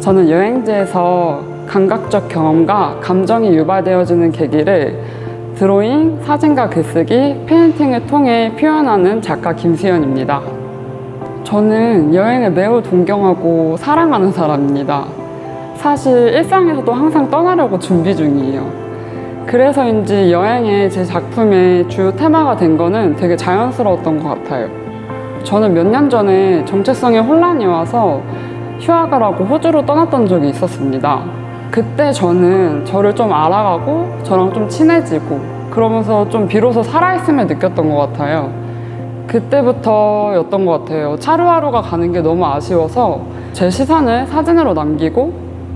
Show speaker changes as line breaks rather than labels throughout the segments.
저는 여행지에서 감각적 경험과 감정이 유발되어지는 계기를 드로잉, 사진과 글쓰기, 페인팅을 통해 표현하는 작가 김수현입니다. 저는 여행을 매우 동경하고 사랑하는 사람입니다. 사실 일상에서도 항상 떠나려고 준비 중이에요. 그래서인지 여행에 제 작품의 주요 테마가 된 거는 되게 자연스러웠던 것 같아요. 저는 몇 년 전에 정체성에 혼란이 와서 휴학을 하고 호주로 떠났던 적이 있었습니다. 그때 저는 저를 좀 알아가고 저랑 좀 친해지고 그러면서 좀 비로소 살아있음을 느꼈던 것 같아요. 그때부터였던 것 같아요. 하루하루가 가는 게 너무 아쉬워서 제 시선을 사진으로 남기고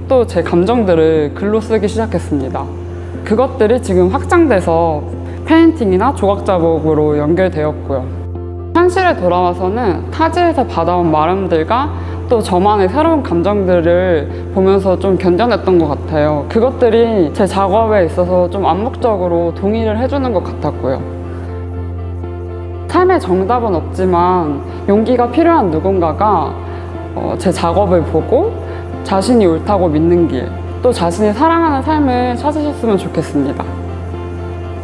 또 제 감정들을 글로 쓰기 시작했습니다. 그것들이 지금 확장돼서 페인팅이나 조각 자국으로 연결되었고요. 현실에 돌아와서는 타지에서 받아온 마름들과 또 저만의 새로운 감정들을 보면서 좀 견뎌냈던 것 같아요. 그것들이 제 작업에 있어서 좀 암묵적으로 동의를 해주는 것 같았고요. 삶의 정답은 없지만 용기가 필요한 누군가가 제 작업을 보고 자신이 옳다고 믿는 길, 또 자신이 사랑하는 삶을 찾으셨으면 좋겠습니다.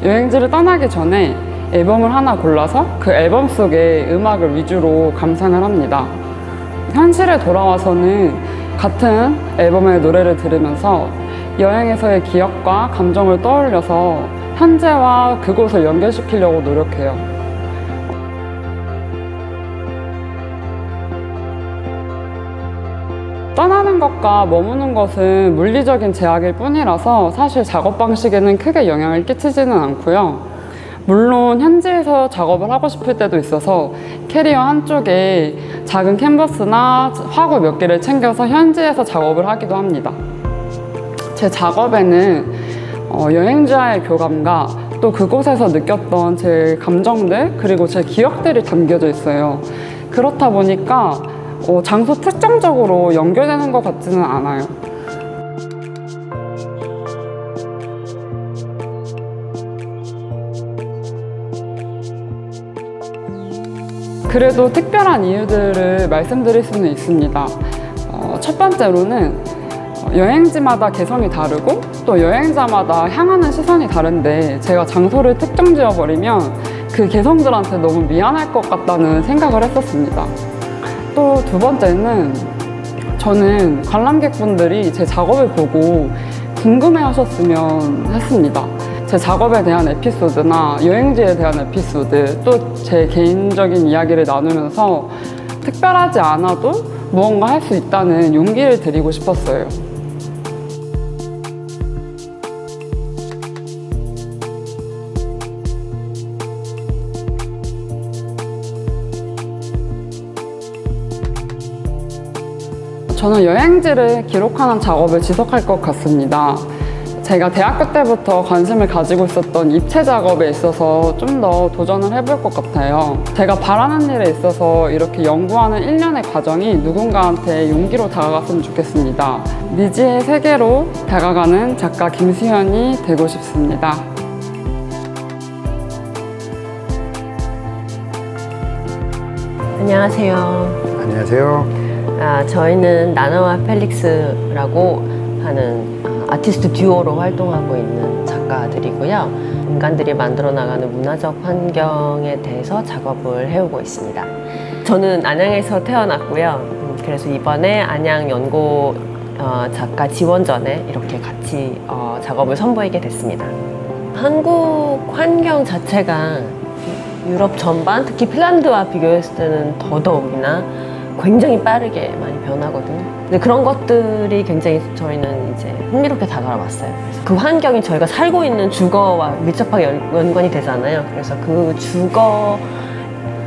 여행지를 떠나기 전에 앨범을 하나 골라서 그 앨범 속의 음악을 위주로 감상을 합니다. 현실에 돌아와서는 같은 앨범의 노래를 들으면서 여행에서의 기억과 감정을 떠올려서 현재와 그곳을 연결시키려고 노력해요. 떠나는 것과 머무는 것은 물리적인 제약일 뿐이라서 사실 작업 방식에는 크게 영향을 끼치지는 않고요. 물론 현지에서 작업을 하고 싶을 때도 있어서 캐리어 한쪽에 작은 캔버스나 화구 몇 개를 챙겨서 현지에서 작업을 하기도 합니다. 제 작업에는 여행자의 교감과 또 그곳에서 느꼈던 제 감정들 그리고 제 기억들이 담겨져 있어요. 그렇다 보니까 장소 특정적으로 연결되는 것 같지는 않아요. 그래도 특별한 이유들을 말씀드릴 수는 있습니다. 첫 번째로는 여행지마다 개성이 다르고 또 여행자마다 향하는 시선이 다른데 제가 장소를 특정 지어버리면 그 개성들한테 너무 미안할 것 같다는 생각을 했었습니다. 또 두 번째는 저는 관람객분들이 제 작업을 보고 궁금해 하셨으면 했습니다. 제 작업에 대한 에피소드나 여행지에 대한 에피소드, 또 제 개인적인 이야기를 나누면서 특별하지 않아도 무언가 할 수 있다는 용기를 드리고 싶었어요. 저는 여행지를 기록하는 작업을 지속할 것 같습니다. 제가 대학교 때부터 관심을 가지고 있었던 입체 작업에 있어서 좀 더 도전을 해볼 것 같아요. 제가 바라는 일에 있어서 이렇게 연구하는 일련의 과정이 누군가한테 용기로 다가갔으면 좋겠습니다. 미지의 세계로 다가가는 작가 김수현이 되고 싶습니다.
안녕하세요.
안녕하세요.
저희는 나나와 펠릭스라고 하는 아티스트 듀오로 활동하고 있는 작가들이고요. 인간들이 만들어 나가는 문화적 환경에 대해서 작업을 해오고 있습니다. 저는 안양에서 태어났고요. 그래서 이번에 안양 연고 작가 지원전에 이렇게 같이 작업을 선보이게 됐습니다. 한국 환경 자체가 유럽 전반, 특히 핀란드와 비교했을 때는 더더욱이나 굉장히 빠르게 많이 변하거든요. 근데 그런 것들이 굉장히 저희는 이제 흥미롭게 다가왔어요. 그래서 그 환경이 저희가 살고 있는 주거와 밀접하게 연관이 되잖아요. 그래서 그 주거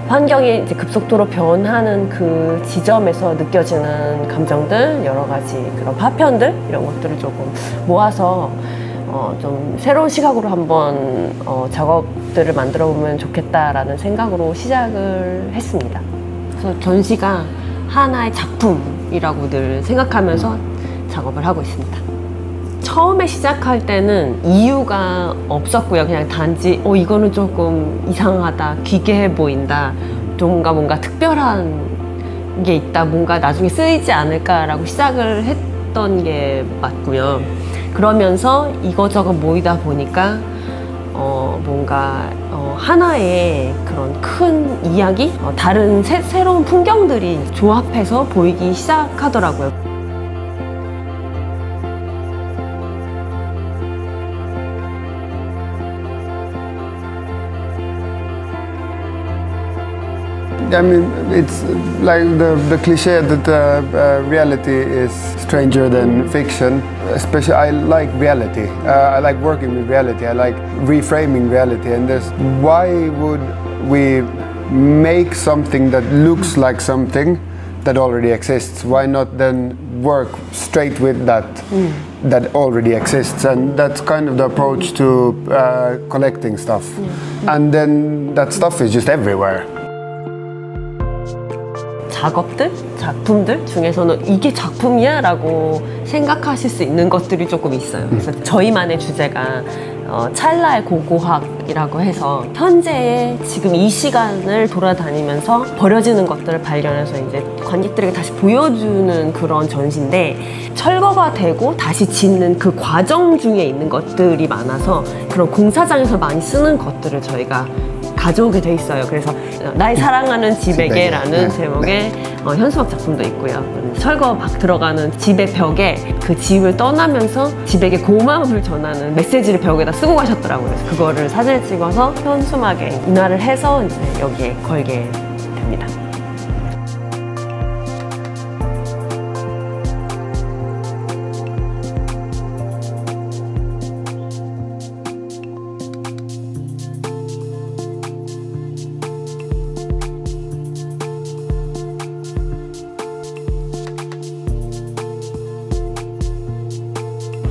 환경이 이제 급속도로 변하는 그 지점에서 느껴지는 감정들, 여러 가지 그런 파편들, 이런 것들을 조금 모아서 좀 새로운 시각으로 한번 작업들을 만들어 보면 좋겠다라는 생각으로 시작을 했습니다. 그래서 전시가 하나의 작품이라고 늘 생각하면서 작업을 하고 있습니다. 처음에 시작할 때는 이유가 없었고요. 그냥 단지 이거는 조금 이상하다, 기괴해 보인다, 뭔가 특별한 게 있다, 뭔가 나중에 쓰이지 않을까라고 시작을 했던 게 맞고요. 그러면서 이거저거 모이다 보니까 뭔가 하나의 그런 큰 이야기, 다른 새로운 풍경들이 조합해서 보이기 시작하더라고요.
I mean, it's like the cliche that reality is stranger than fiction. Especially, I like reality. I like working with reality. I like reframing reality. And why would we make something that looks like something that already exists? Why not then work straight with that that already exists? And that's kind of the approach to collecting stuff. And then that stuff is just everywhere.
작업들, 작품들 중에서는 이게 작품이야? 라고 생각하실 수 있는 것들이 조금 있어요. 그래서 저희만의 주제가 찰나의 고고학이라고 해서 현재의 지금 이 시간을 돌아다니면서 버려지는 것들을 발견해서 이제 관객들에게 다시 보여주는 그런 전시인데, 철거가 되고 다시 짓는 그 과정 중에 있는 것들이 많아서 그런 공사장에서 많이 쓰는 것들을 저희가 가져오게 돼 있어요. 그래서 나의 사랑하는 집에게라는 제목의 현수막 작품도 있고요. 철거 막 들어가는 집의 벽에 그 집을 떠나면서 집에게 고마움을 전하는 메시지를 벽에다 쓰고 가셨더라고요. 그래서 그거를 사진을 찍어서 현수막에 인화를 해서 이제 여기에 걸게 됩니다.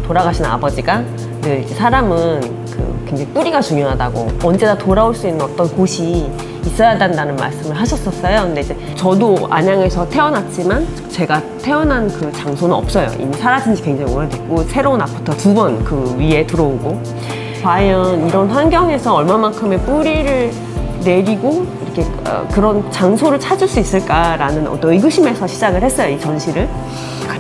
돌아가신 아버지가 늘 이제 사람은 굉장히 뿌리가 중요하다고, 언제나 돌아올 수 있는 어떤 곳이 있어야 된다는 말씀을 하셨었어요. 근데 이제 저도 안양에서 태어났지만 제가 태어난 그 장소는 없어요. 이미 사라진 지 굉장히 오래됐고, 새로운 아파트가 2번 그 위에 들어오고, 과연 이런 환경에서 얼마만큼의 뿌리를 내리고 이렇게 그런 장소를 찾을 수 있을까라는 어떤 의구심에서 시작을 했어요, 이 전시를.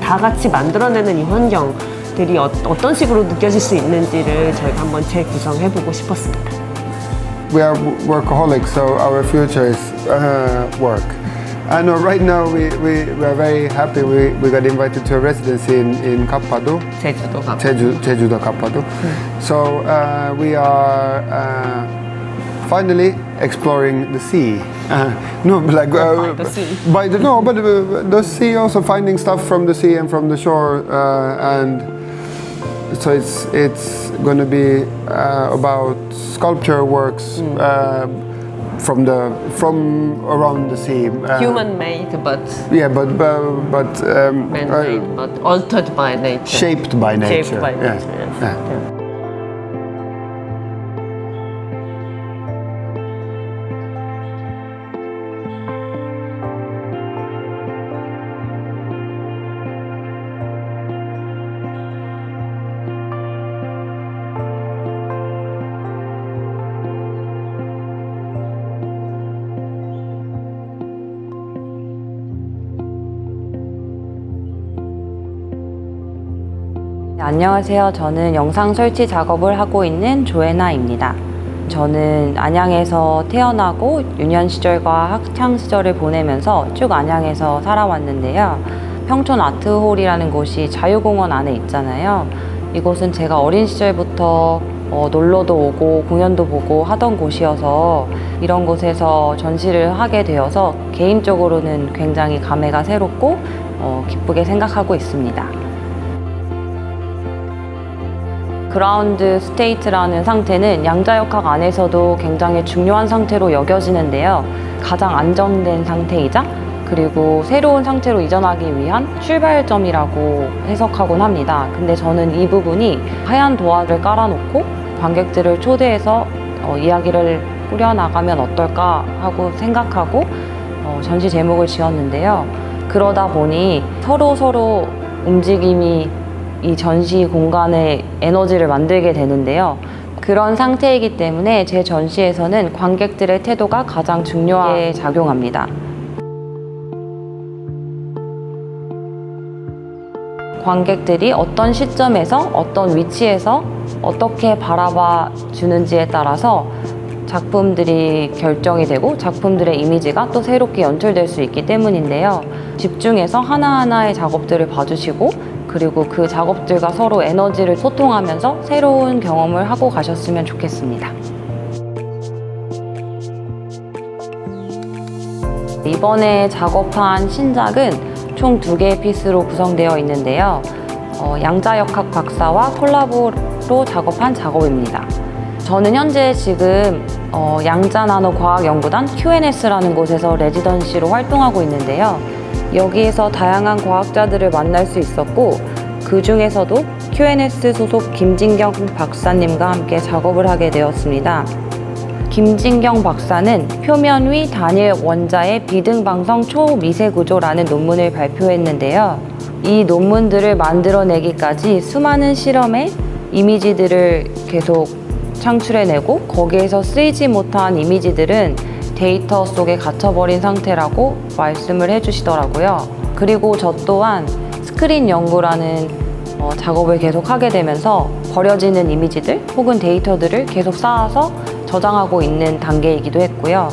다 같이 만들어내는 이 환경 들이 어떤 식으로 느껴질 수 있는지를 저희가 한번 재구성해보고 싶었습니다.
We are workaholics, so our future is work. And right now we are very happy. We got invited to a residency in Kappadu.
제주도 가고.
제주도 Kappadu. So we are finally exploring the sea. No, like
by the sea.
But the sea, also finding stuff from the sea and from the shore, and so it's going to be about sculpture works from around the sea.
Human-made, but
yeah, but
man-made, but altered by nature.
Shaped by nature.
Shaped by nature.
Yeah.
Yes.
Yeah.
안녕하세요. 저는 영상 설치 작업을 하고 있는 조애나입니다. 저는 안양에서 태어나고 유년 시절과 학창 시절을 보내면서 쭉 안양에서 살아왔는데요. 평촌 아트홀이라는 곳이 자유공원 안에 있잖아요. 이곳은 제가 어린 시절부터 놀러도 오고 공연도 보고 하던 곳이어서 이런 곳에서 전시를 하게 되어서 개인적으로는 굉장히 감회가 새롭고 기쁘게 생각하고 있습니다. 그라운드 스테이트라는 상태는 양자역학 안에서도 굉장히 중요한 상태로 여겨지는데요. 가장 안정된 상태이자 그리고 새로운 상태로 이전하기 위한 출발점이라고 해석하곤 합니다. 근데 저는 이 부분이 하얀 도화를 깔아놓고 관객들을 초대해서 이야기를 꾸려나가면 어떨까 하고 생각하고 전시 제목을 지었는데요. 그러다 보니 서로 움직임이 이 전시 공간에 에너지를 만들게 되는데요. 그런 상태이기 때문에 제 전시에서는 관객들의 태도가 가장 중요하게 작용합니다. 관객들이 어떤 시점에서 어떤 위치에서 어떻게 바라봐 주는지에 따라서 작품들이 결정이 되고 작품들의 이미지가 또 새롭게 연출될 수 있기 때문인데요. 집중해서 하나하나의 작업들을 봐주시고 그리고 그 작업들과 서로 에너지를 소통하면서 새로운 경험을 하고 가셨으면 좋겠습니다. 이번에 작업한 신작은 총 2개의 피스로 구성되어 있는데요. 양자역학 박사와 콜라보로 작업한 작업입니다. 저는 현재 지금 양자나노과학연구단 QNS라는 곳에서 레지던시로 활동하고 있는데요. 여기에서 다양한 과학자들을 만날 수 있었고 그 중에서도 QNS 소속 김진경 박사님과 함께 작업을 하게 되었습니다. 김진경 박사는 표면 위 단일 원자의 비등방성 초미세구조라는 논문을 발표했는데요. 이 논문들을 만들어내기까지 수많은 실험의 이미지들을 계속 창출해내고 거기에서 쓰이지 못한 이미지들은 데이터 속에 갇혀버린 상태라고 말씀을 해주시더라고요. 그리고 저 또한 스크린 연구라는 작업을 계속 하게 되면서 버려지는 이미지들 혹은 데이터들을 계속 쌓아서 저장하고 있는 단계이기도 했고요.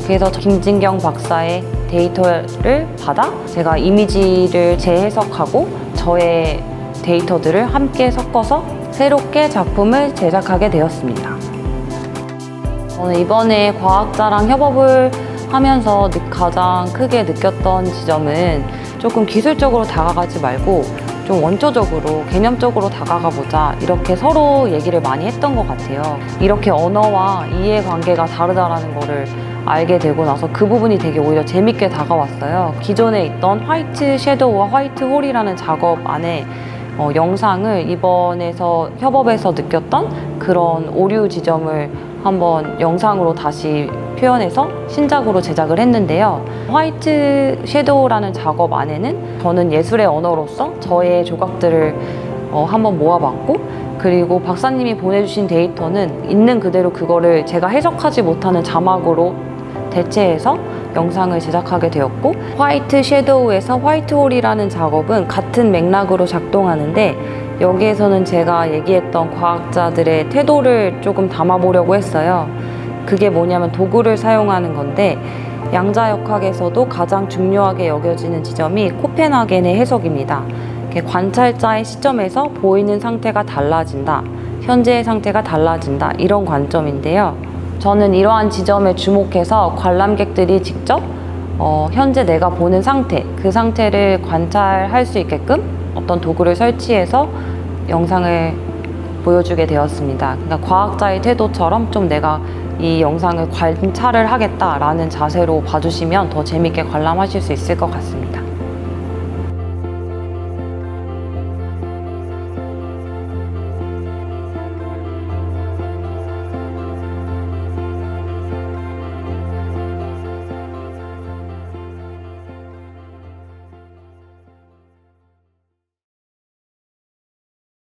그래서 김진경 박사의 데이터를 받아 제가 이미지를 재해석하고 저의 데이터들을 함께 섞어서 새롭게 작품을 제작하게 되었습니다. 저는 이번에 과학자랑 협업을 하면서 가장 크게 느꼈던 지점은 조금 기술적으로 다가가지 말고 좀 원초적으로 개념적으로 다가가 보자 이렇게 서로 얘기를 많이 했던 것 같아요. 이렇게 언어와 이해관계가 다르다는 거를 알게 되고 나서 그 부분이 되게 오히려 재밌게 다가왔어요. 기존에 있던 화이트 섀도우와 화이트 홀이라는 작업 안에 영상을 이번에서 협업에서 느꼈던 그런 오류 지점을 한번 영상으로 다시 표현해서 신작으로 제작을 했는데요. 화이트 섀도우라는 작업 안에는 저는 예술의 언어로서 저의 조각들을 한번 모아봤고 그리고 박사님이 보내주신 데이터는 있는 그대로 그거를 제가 해석하지 못하는 자막으로 대체해서 영상을 제작하게 되었고 화이트 섀도우에서 화이트 홀이라는 작업은 같은 맥락으로 작동하는데 여기에서는 제가 얘기했던 과학자들의 태도를 조금 담아보려고 했어요. 그게 뭐냐면 도구를 사용하는 건데 양자역학에서도 가장 중요하게 여겨지는 지점이 코펜하겐의 해석입니다. 관찰자의 시점에서 보이는 상태가 달라진다, 현재의 상태가 달라진다 이런 관점인데요. 저는 이러한 지점에 주목해서 관람객들이 직접 현재 내가 보는 상태, 그 상태를 관찰할 수 있게끔 어떤 도구를 설치해서 영상을 보여주게 되었습니다. 그러니까 과학자의 태도처럼 좀 내가 이 영상을 관찰을 하겠다라는 자세로 봐주시면 더 재밌게 관람하실 수 있을 것 같습니다.